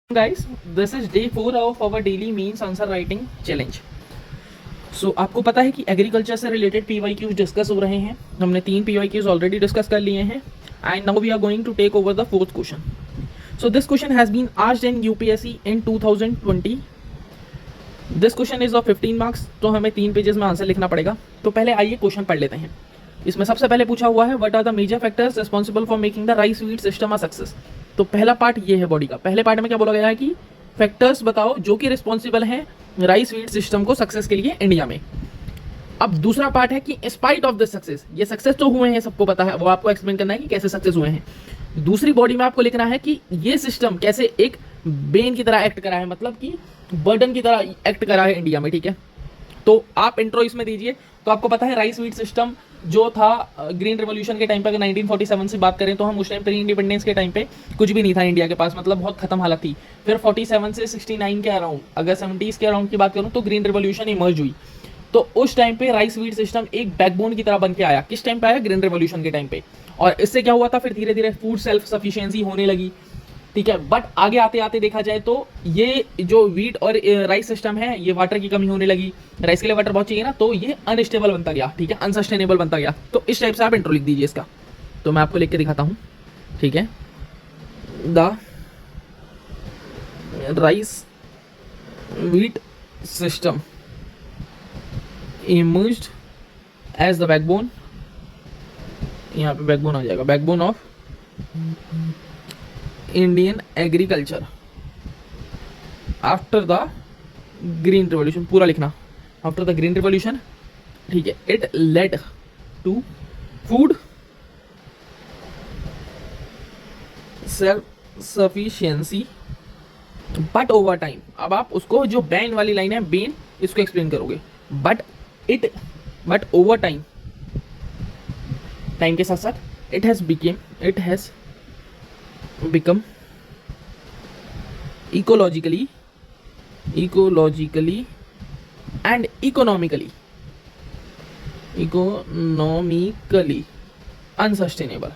Guys, this is day 4 of our daily means answer writing challenge. So आपको पता है कि एग्रीकल्चर से रिलेटेड PYQs डिस्कस हो रहे हैं. हमने 3 PYQs ऑलरेडी डिस्कस कर लिए हैं and now we are going to take over the fourth question. So this question has been asked in UPSC in 2020. This question is of 15 marks. तो हमें 3 pages में आंसर लिखना पड़ेगा. तो पहले आइए क्वेश्चन पढ़ लेते हैं. इसमें सबसे पहले पूछा हुआ है what are the major factors responsible for making the rice wheat system a success. तो पहला पार्ट ये है बॉडी का. पहले पार्ट में क्या बोला गया है कि फैक्टर्स बताओ जो कि रिस्पॉन्सिबल हैं राइस वीट सिस्टम को सक्सेस के लिए इंडिया में. अब दूसरा पार्ट है कि स्पाइट ऑफ द सक्सेस, ये सक्सेस तो हुए हैं, सबको पता है, वो आपको एक्सप्लेन करना है कि कैसे सक्सेस हुए हैं. दूसरी बॉडी में आपको लिखना है कि ये सिस्टम कैसे एक बेन की तरह एक्ट करा है, मतलब कि बर्डन की तरह एक्ट करा है इंडिया में. ठीक है, तो आप इंट्रो इसमें दीजिए. तो आपको पता है राइस वीट सिस्टम जो था ग्रीन रेवोल्यूशन के टाइम पे, अगर 1947 से बात करें तो हम उस टाइम प्री इंडिपेंडेंस के टाइम पे कुछ भी नहीं था इंडिया के पास, मतलब बहुत खत्म हालत थी. फिर 47 से 69 के अराउंड, अगर 70s के अराउंड की बात करूं तो ग्रीन रेवोल्यूशन इमर्ज हुई. तो उस टाइम पे राइस वीट सिस्टम एक बैकबोन की तरह बन के आया. किस टाइम पे आया? ग्रीन रेवोल्यूशन के टाइम पे. और इससे क्या हुआ था, फिर धीरे धीरे फूड सेल्फ सफिशिएंसी होने लगी. ठीक है, बट आगे आते आते देखा जाए तो ये जो वीट और राइस सिस्टम है, ये वाटर की कमी होने लगी. राइस के लिए वाटर बहुत चाहिए ना, तो ये अनस्टेबल बनता गया. ठीक है, अनसस्टेनेबल बनता गया. तो इस टाइप से आप इंट्रो लिख दीजिए इसका. तो मैं आपको लिख के दिखाता हूँ. ठीक है, the rice wheat system emerged as the backbone, यहाँ पे बैकबोन आ जाएगा, backbone of Indian agriculture after the green revolution. पूरा लिखना, आफ्टर द ग्रीन रिवॉल्यूशन. ठीक है, it led to food self sufficiency but over time. अब आप उसको जो बैन वाली लाइन है, बेन, इसको एक्सप्लेन करोगे. बट ओवर टाइम, टाइम के साथ साथ it has become ecologically and economically unsustainable.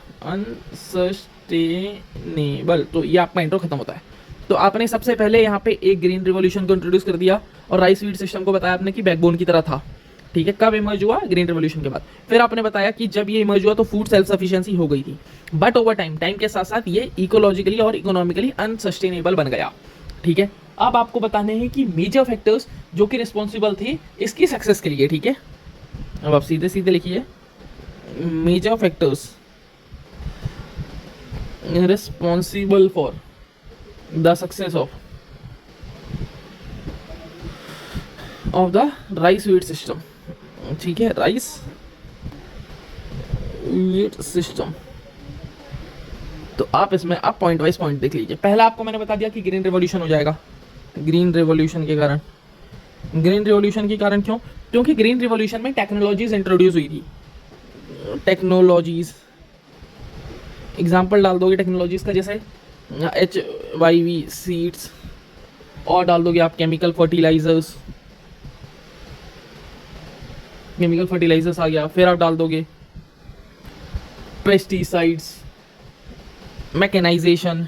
तो ये आपका इंट्रो खत्म होता है. तो आपने सबसे पहले यहाँ पे एक ग्रीन रिवॉल्यूशन को इंट्रोड्यूस कर दिया और राइस वीट सिस्टम को बताया आपने कि बैकबोन की तरह था. ठीक है, कब इमर्ज हुआ? ग्रीन रिवॉल्यूशन के बाद. फिर आपने बताया कि जब ये इमर्ज हुआ तो फूड सेल्फ सफिशिएंसी हो गई थी, बट ओवर टाइम, टाइम के साथ साथ ये इकोलॉजिकली और इकोनॉमिकली अनसस्टेनेबल बन गया. ठीक है, अब आपको बताने हैं कि मेजर फैक्टर्स जो कि रिस्पॉन्सिबल थे इसकी सक्सेस के लिए. ठीक है, अब आप सीधे सीधे लिखिए, major factors responsible for the success of the rice wheat system. ठीक है, राइस वीट सिस्टम. तो आप इसमें आप पॉइंट वाइज पॉइंट देख लीजिए. पहला आपको मैंने बता दिया कि ग्रीन रिवॉल्यूशन हो जाएगा. ग्रीन रिवॉल्यूशन के कारण, ग्रीन रिवॉल्यूशन के कारण क्यों? क्योंकि ग्रीन रिवॉल्यूशन में टेक्नोलॉजीज इंट्रोड्यूस हुई थी. टेक्नोलॉजीज, एग्जाम्पल डाल दोगे टेक्नोलॉजीज का, जैसे HYV सीड्स, और डाल दोगे आप केमिकल फर्टिलाइजर्स आ गया. फिर आप डाल दोगे पेस्टिसाइड्स, मैकेनाइजेशन,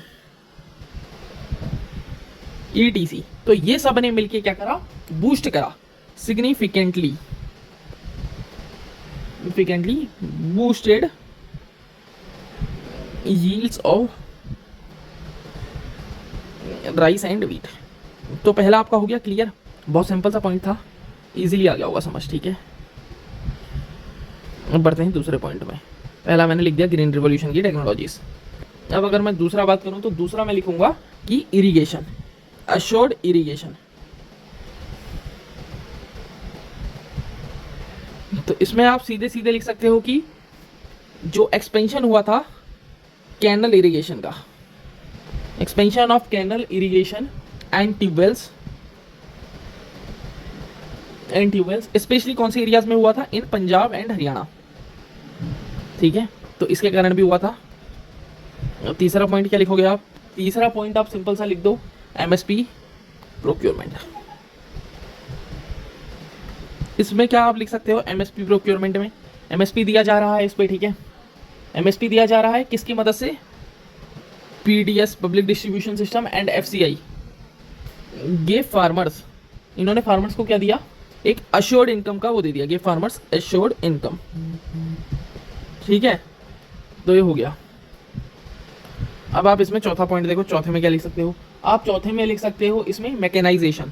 ETC. तो ये सब ने मिलके क्या करा? बूस्ट करा, significantly boosted yields of rice and wheat. तो पहला आपका हो गया क्लियर. बहुत सिंपल सा पॉइंट था, इजीली आ गया होगा समझ. ठीक है, अब बढ़ते हैं दूसरे पॉइंट में. पहला मैंने लिख दिया ग्रीन रिवॉल्यूशन की टेक्नोलॉजीज. अब अगर मैं दूसरा बात करूं तो दूसरा मैं लिखूंगा कि इरिगेशन, अश्योर्ड इरिगेशन. तो इसमें आप सीधे सीधे लिख सकते हो कि जो एक्सपेंशन हुआ था कैनल इरिगेशन का, expansion of canal irrigation and tubewells, specially कौन से एरियाज में हुआ था? In Punjab and Haryana. ठीक है, तो इसके कारण भी हुआ था. तीसरा पॉइंट क्या लिखोगे आप? तीसरा पॉइंट आप सिंपल सा लिख दो, MSP प्रोक्योरमेंट. इसमें क्या आप लिख सकते हो? MSP प्रोक्योरमेंट में MSP दिया जा रहा है इस पे. ठीक है, MSP दिया जा रहा है किसकी मदद से? PDS, public distribution system, and FCI, give farmers, इन्होंने फार्मर्स को क्या दिया, एक अश्योर्ड इनकम का वो दे दिया, गिव फार्मर्स अश्योर्ड इनकम। ठीक है, तो ये हो गया। अब आप इसमें चौथा पॉइंट देखो, चौथे में क्या लिख सकते हो आप, चौथे में लिख सकते हो इसमें मैकेनाइजेशन।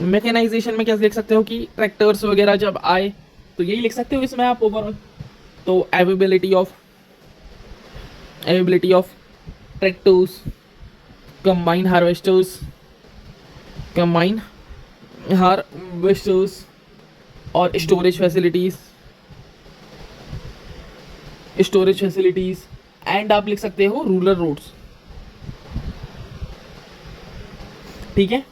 मैकेनाइजेशन में क्या लिख सकते हो कि ट्रैक्टर्स वगैरह जब आए तो यही लिख सकते हो इसमें आप ओवरऑल। तो availability of tractors, combine harvesters और स्टोरेज फैसिलिटीज एंड आप लिख सकते हो रूरल रोड्स। ठीक है,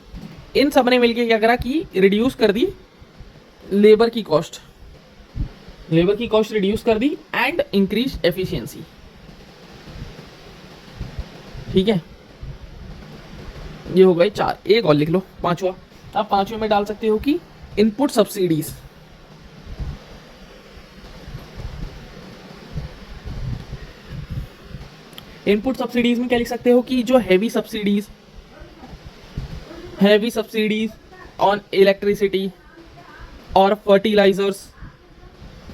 इन सब ने मिलकर क्या करा कि रिड्यूस कर दी लेबर की कॉस्ट रिड्यूस कर दी एंड इंक्रीज एफिशिएंसी। ठीक है, ये हो गए चार। एक और लिख लो, पांचवा। आप पांचवे में डाल सकते हो कि इनपुट सब्सिडीज। इनपुट सब्सिडीज में क्या लिख सकते हो कि जो हैवी सब्सिडीज ऑन इलेक्ट्रिसिटी और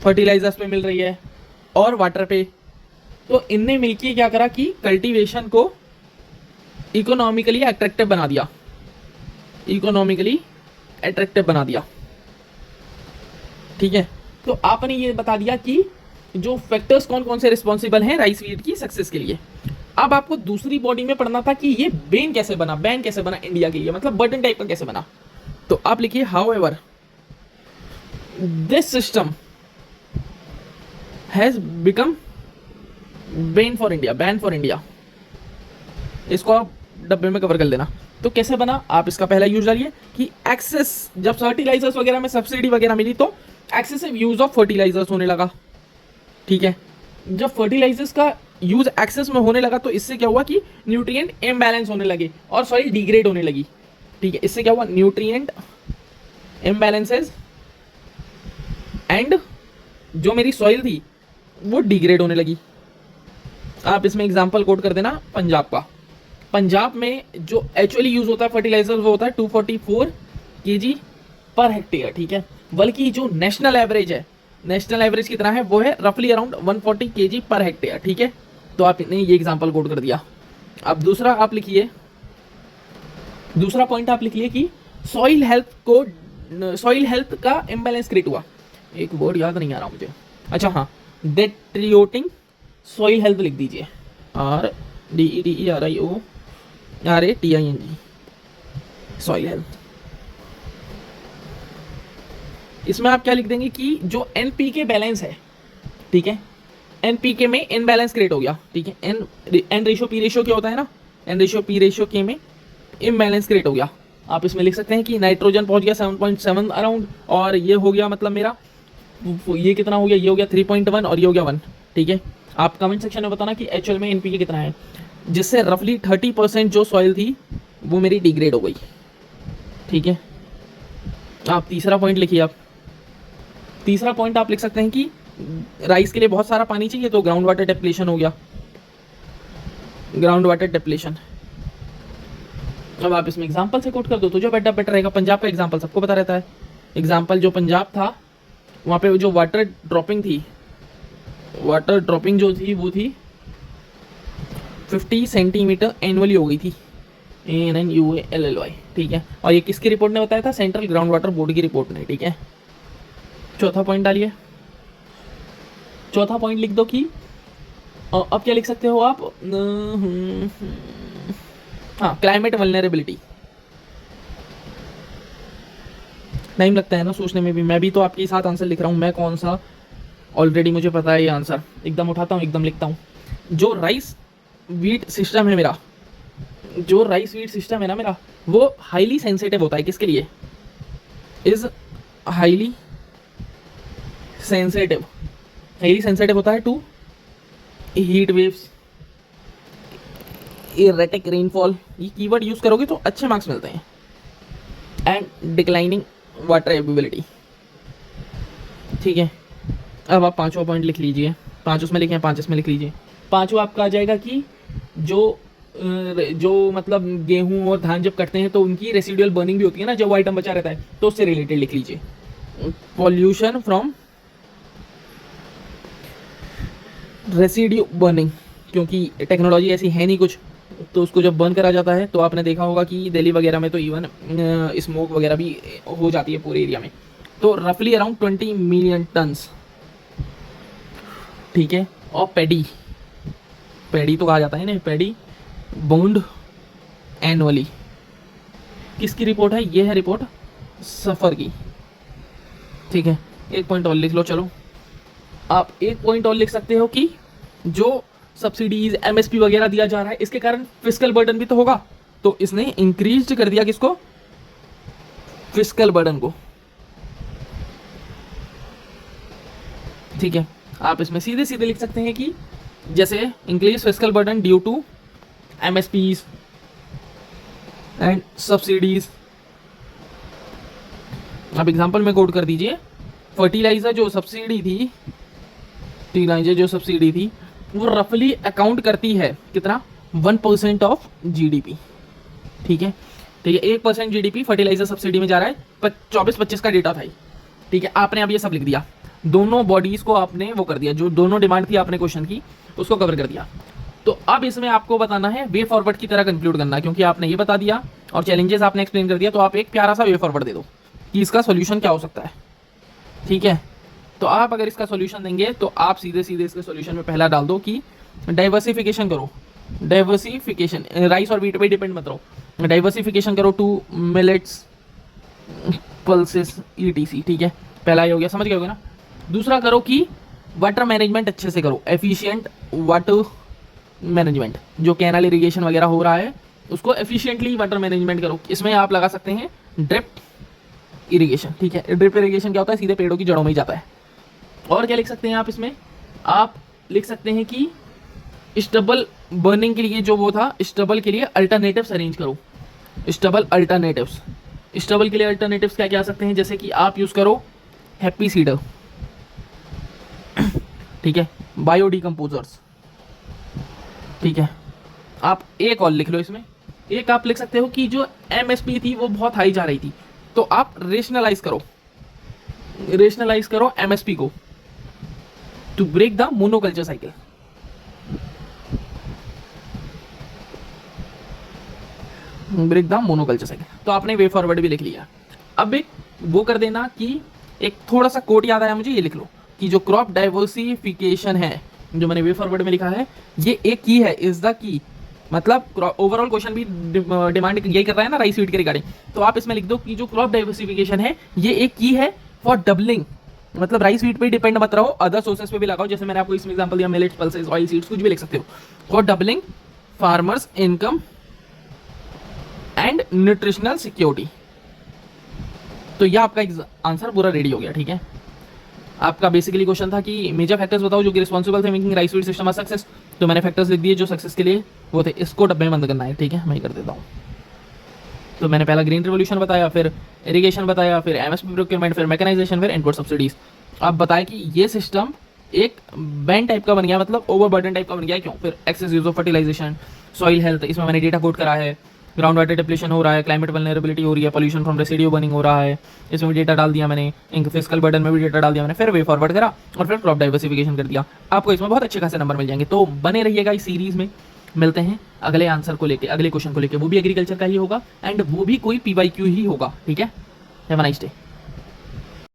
फर्टिलाइजर्स पे मिल रही है और वाटर पे, तो इनने मिलके क्या करा कि कल्टीवेशन को इकोनॉमिकली अट्रैक्टिव बना दिया। ठीक है, तो आपने ये बता दिया कि जो फैक्टर्स कौन कौन से रिस्पॉन्सिबल हैं राइस वीट की सक्सेस के लिए। अब आपको दूसरी बॉडी में पढ़ना था कि ये बैन कैसे बना इंडिया के लिए, मतलब बर्डन टाइप का कैसे बना। तो आप लिखिए, however this system has become ban for India. इसको आप डब्बे में कवर कर लेना। तो कैसे बना, आप इसका पहला यूज डालिए कि एक्सेस, जब फर्टिलाइजर्स वगैरह में सब्सिडी वगैरह मिली तो एक्सेसिव यूज ऑफ फर्टिलाइजर्स होने लगा। ठीक है, जब फर्टिलाइजर्स का यूज एक्सेस में होने लगा तो इससे क्या हुआ कि न्यूट्रिएंट इम्बैलेंस होने लगे और सॉइल डिग्रेड होने लगी। ठीक है, इससे क्या हुआ, न्यूट्रिएंट इम्बैलेंसेस एंड जो मेरी सॉइल थी वो डिग्रेड होने लगी। आप इसमें एग्जांपल कोट कर देना पंजाब का। पंजाब में जो एक्चुअली यूज होता है फर्टिलाइजर वो होता है 244 kg पर हेक्टेयर। ठीक है, बल्कि जो नेशनल एवरेज कितना है वो है रफली अराउंड 140 kg पर हेक्टेयर। ठीक है, तो आपने ये एग्जांपल कोट कर दिया। अब दूसरा पॉइंट आप लिख लिए कि सॉइल हेल्थ का इम्बैलेंस क्रिएट हुआ। एक वर्ड याद नहीं आ रहा मुझे, अच्छा हाँ, डेट्रियोटिंग सॉइल हेल्थ लिख दीजिए, RDERIORATING सॉइल हेल्थ। इसमें आप क्या लिख देंगे कि जो एनपीके बैलेंस है, ठीक है, एनपीके में इनबैलेंस क्रिएट हो गया। ठीक है, एन रेशियो पी रेशियो क्या होता है ना, एन रेशियो पी रेशियो के में इम्बैलेंस क्रिएट हो गया। आप इसमें लिख सकते हैं कि नाइट्रोजन पहुंच गया 7.7 अराउंड, और ये हो गया मतलब मेरा ये कितना हो गया, ये हो गया 3.1 और ये हो गया 1। ठीक है, आप कमेंट सेक्शन में बताना कि एक्चुअल में एनपीके कितना है, जिससे रफली 30% जो सॉइल थी वो मेरी डिग्रेड हो गई। ठीक है, आप तीसरा पॉइंट लिखिए। आप तीसरा पॉइंट आप लिख सकते हैं कि राइस के लिए बहुत सारा पानी चाहिए तो ग्राउंड वाटर डेप्लेशन हो गया, ग्राउंड वाटर डेप्लेशन। अब आप इसमें एग्जांपल से कोट कर दो तो जो बेटर रहेगा। पंजाब का एग्जांपल सबको पता रहता है। एग्जांपल जो पंजाब था वहाँ पे जो वाटर ड्रॉपिंग जो थी वो थी 50 सेंटीमीटर एनुअली हो गई थी, ANNUALLY। ठीक है, और ये किसकी रिपोर्ट ने बताया था, सेंट्रल ग्राउंड वाटर बोर्ड की रिपोर्ट ने। ठीक है, चौथा पॉइंट डालिए। चौथा पॉइंट लिख दो कि अब क्या लिख सकते हो आप, हाँ, क्लाइमेट वल्नरेबिलिटी। टाइम लगता है ना सोचने में भी, मैं भी तो आपके साथ आंसर लिख रहा हूँ, मैं कौन सा ऑलरेडी मुझे पता है ये आंसर, एकदम उठाता हूँ एकदम लिखता हूँ। जो राइस वीट सिस्टम है मेरा, वो हाईली सेंसिटिव होता है। किसके लिए, इज हाईली सेंसिटिव होता है to heat waves, erratic rainfall, ये कीवर्ड यूज करोगे तो अच्छे मार्क्स मिलते हैं, एंड डिक्लाइनिंग वाटर एवेलेबिलिटी। ठीक है, अब आप पांचवा पॉइंट लिख लीजिए। 5 उसमें लिखे हैं, 5 इसमें लिख लीजिए। पांचवा आपका आ जाएगा कि जो जो मतलब गेहूं और धान जब कटते हैं तो उनकी रेसिडुअल बर्निंग भी होती है ना, जब वो आइटम बचा रहता है, तो उससे रिलेटेड लिख लीजिए। पॉल्यूशन फ्रॉम रेसिड्यू बर्निंग, क्योंकि टेक्नोलॉजी ऐसी है नहीं कुछ, तो उसको जब बर्न करा जाता है तो आपने देखा होगा कि दिल्ली वगैरह में तो इवन स्मोक वगैरह भी हो जाती है पूरे एरिया में। तो रफली अराउंड 20 मिलियन टन्स, ठीक है। और पैडी, पैडी तो कहा जाता है ना, पैडी बाउंड एनुअली। किसकी रिपोर्ट है? ये है रिपोर्ट सफ़र की, ठीक है। एक पॉइंट और लिख लो। चलो आप एक पॉइंट और लिख सकते हो कि जो सब्सिडीज एमएसपी वगैरह दिया जा रहा है, इसके कारण फिस्कल बर्डन भी तो होगा, तो इसने इंक्रीज कर दिया किसको? फिस्कल बर्डन को, ठीक है। आप इसमें सीधे सीधे लिख सकते हैं कि जैसे increase fiscal burden due to MSPs and subsidies. अब एग्जांपल में कोट कर दीजिए, फर्टिलाइजर जो सब्सिडी थी, फर्टिलाइजर जो सब्सिडी थी वो रफली अकाउंट करती है कितना? 1% ऑफ जीडीपी, ठीक है। ठीक है, 1% जीडीपी फर्टिलाइजर सब्सिडी में जा रहा है, पर 24-25 का डेटा था, ठीक है। आपने अब ये सब लिख दिया, दोनों बॉडीज को आपने वो कर दिया, जो दोनों डिमांड थी आपने क्वेश्चन की उसको कवर कर दिया। तो अब इसमें आपको बताना है वे फॉरवर्ड की तरह कंक्लूड करना, क्योंकि आपने ये बता दिया और चैलेंजेस आपने एक्सप्लेन कर दिया, तो आप एक प्यारा सा वे फॉरवर्ड दे दो कि इसका सोल्यूशन क्या हो सकता है, ठीक है। तो आप अगर इसका सोल्यूशन देंगे तो आप सीधे सीधे इसके सोल्यूशन में पहला डाल दो कि डाइवर्सिफिकेशन करो, डाइवर्सिफिकेशन, राइस और व्हीट पे डिपेंड मत रहो, डाइवर्सिफिकेशन करो टू मिलेट्स, पल्सेस, ईटीसी, ठीक है। पहला ये हो गया, समझ गए होगे ना। दूसरा करो कि वाटर मैनेजमेंट अच्छे से करो, एफिशिएंट वाटर मैनेजमेंट, जो कैनाल इरिगेशन वगैरह हो रहा है उसको एफिशिएंटली वाटर मैनेजमेंट करो। इसमें आप लगा सकते हैं ड्रिप इरिगेशन, ठीक है। ड्रिप इरिगेशन क्या होता है? सीधे पेड़ों की जड़ों में ही जाता है। और क्या लिख सकते हैं आप इसमें? आप लिख सकते हैं कि स्टबल बर्निंग के लिए जो वो था, स्टबल के लिए अल्टरनेटिव्स अरेंज करो, स्टबल अल्टरनेटिव्स। स्टबल के लिए अल्टरनेटिव्स क्या क्या आ सकते हैं? जैसे कि आप यूज़ करो हैप्पी सीडर, ठीक है, बायो डिकम्पोजर्स, ठीक है। आप एक और लिख लो इसमें, एक आप लिख सकते हो कि जो एमएसपी थी वो बहुत हाई जा रही थी, तो आप रेशनलाइज करो एमएसपी को to break the monoculture cycle. Break the monoculture cycle, तो आपने वे फॉरवर्ड भी लिख लिया। अब एक वो कर देना कि एक थोड़ा सा कोट याद आया मुझे, ये लिख लो कि जो क्रॉप डाइवर्सिफिकेशन है, जो मैंने वे फॉरवर्ड में लिखा है, ये एक की है, इज द की। मतलब ओवरऑल क्वेश्चन भी डिमांड यही कर रहा है ना राइस वीट के रिगार्डिंग, तो आप इसमें लिख दो कि जो क्रॉप डाइवर्सिफिकेशन है ये एक की है फॉर डबलिंग। मतलब राइस वीट पे डिपेंड मत रहो, अदर सोर्सेस पे भी लगाओ, जैसे मैंने आपको इसमें एग्जांपल दिया मिलेट्स, पल्सेस, ऑयल सीड्स, कुछ भी लिख सकते हो, for doubling farmers income and nutritional security. तो यह आपका आंसर पूरा रेडी हो गया, ठीक है। आपका बेसिकली क्वेश्चन था कि मेजर फैक्टर्स बताओ जो कि रिस्पॉन्सिबल थे making rice feed system success, तो मैंने फैक्टर्स लिख दिए जो सक्सेस के लिए वो थे। इसको डब्बे में बंद करना है, ठीक है, मैं कर देता हूँ। तो मैंने पहला ग्रीन रिवोल्यूशन बताया, फिर इरिगेशन बताया, फिर एमएसपी प्रोक्योरमेंट, फिर मैकेनाइजेशन, फिर इनपुट सब्सिडीज। आप बताया कि ये सिस्टम एक बैंड टाइप का बन गया, मतलब ओवरबर्डन टाइप का बन गया, क्यों? फिर excess use of fertilization, soil health, इसमें मैंने डेटा कोट करा है, ग्राउंड वाटर डिप्लेशन हो रहा है, क्लाइमेट वल्नरेबिलिटी हो रही है, पॉल्यूशन फ्रॉम रेसिड्यू बर्निंग हो रहा है, इसमें भी डेटा डाल दिया मैंने, इंक फिस्कल बर्डन में भी डेटा डाल दिया मैंने, फिर वे फॉरवर्ड करा और फिर क्रॉप डाइवर्सिफिकेशन कर दिया। आपको इसमें बहुत अच्छे खासे नंबर मिल जाएंगे, तो बने रहिएगा इस सीरीज में। मिलते हैं अगले आंसर को लेके, अगले क्वेश्चन को लेके, वो भी एग्रीकल्चर का ही होगा एंड वो भी कोई पीवाईक्यू ही होगा, ठीक है। Have a nice day.